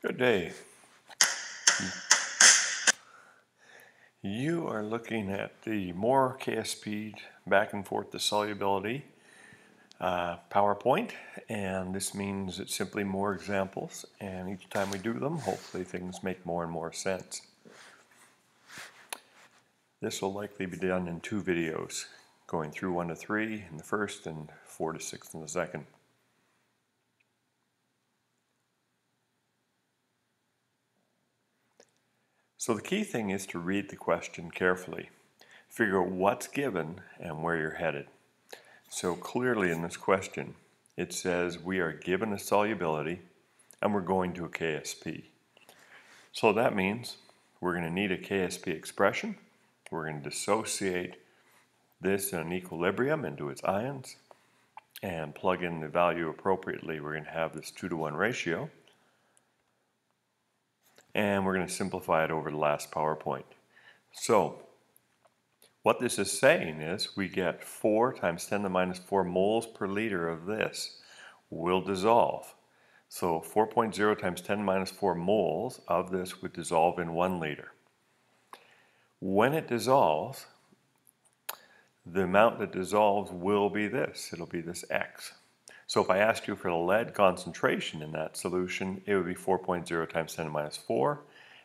Good day. You are looking at the more Ksp back and forth to solubility PowerPoint, and this means it's simply more examples, and each time we do them, hopefully things make more and more sense. This will likely be done in 2 videos, going through 1 to 3 in the first and 4 to 6 in the second. So the key thing is to read the question carefully, figure out what's given and where you're headed. So clearly in this question, it says we are given a solubility and we're going to a Ksp. So that means we're going to need a Ksp expression. We're going to dissociate this in an equilibrium into its ions and plug in the value appropriately. We're going to have this 2-to-1 ratio. And we're going to simplify it over the last PowerPoint. So what this is saying is we get 4 times 10 to the minus 4 moles per liter of this will dissolve. So 4.0 times 10 to the minus 4 moles of this would dissolve in 1 liter. When it dissolves, the amount that dissolves will be this. It'll be this X. So if I asked you for the lead concentration in that solution, it would be 4.0 times 10 to the minus 4,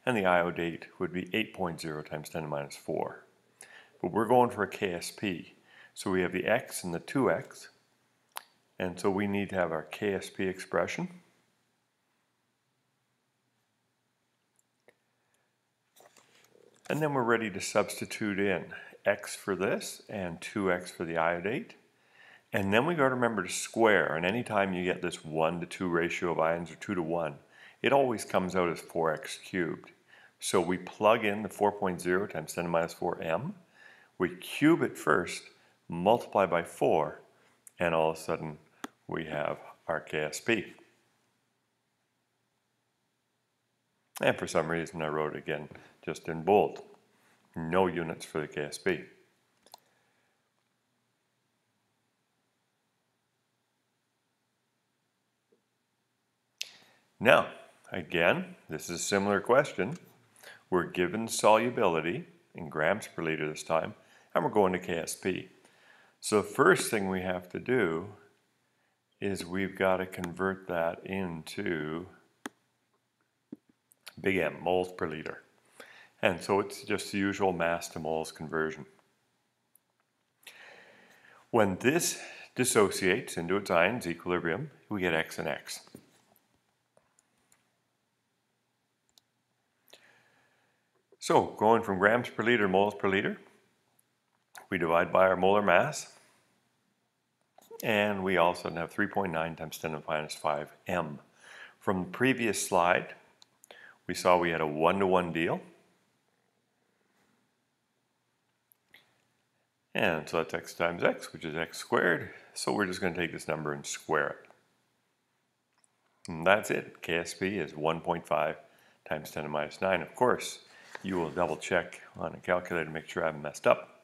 and the iodate would be 8.0 times 10 to the minus 4. But we're going for a Ksp. So we have the X and the 2X, and so we need to have our Ksp expression. And then we're ready to substitute in X for this and 2X for the iodate. And then we got to remember to square, and anytime you get this 1 to 2 ratio of ions or 2 to 1, it always comes out as 4x cubed. So we plug in the 4.0 times 10 to the minus 4 m, we cube it first, multiply by 4, and all of a sudden we have our Ksp. And for some reason I wrote it again just in bold. No units for the Ksp. Now, again, this is a similar question. We're given solubility in grams per liter this time, and we're going to Ksp. So the first thing we have to do is we've got to convert that into big M, moles per liter. And so it's just the usual mass to moles conversion. When this dissociates into its ions equilibrium, we get X and X. So going from grams per liter to moles per liter, we divide by our molar mass, and we also have 3.9 times 10 to the minus 5 m. From the previous slide, we saw we had a 1-to-1 deal. And so that's x times x, which is x squared. So we're just going to take this number and square it. And that's it. Ksp is 1.5 times 10 to the minus 9. Of course, you will double check on a calculator to make sure I haven't messed up.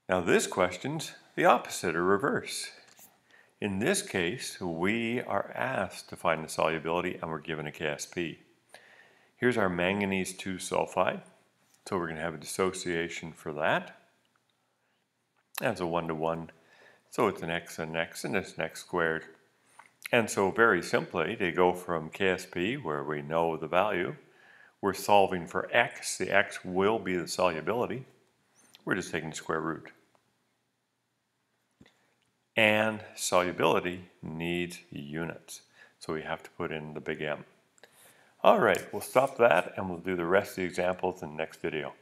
Now this question's the opposite or reverse. In this case, we are asked to find the solubility and we're given a Ksp. Here's our manganese 2 sulfide. So we're going to have a dissociation for that. That's a 1-to-1. So it's an x and x, and it's an x squared. And so very simply, to go from Ksp, where we know the value, we're solving for x. The x will be the solubility. We're just taking the square root. And solubility needs units. So we have to put in the big M. All right, we'll stop that and we'll do the rest of the examples in the next video.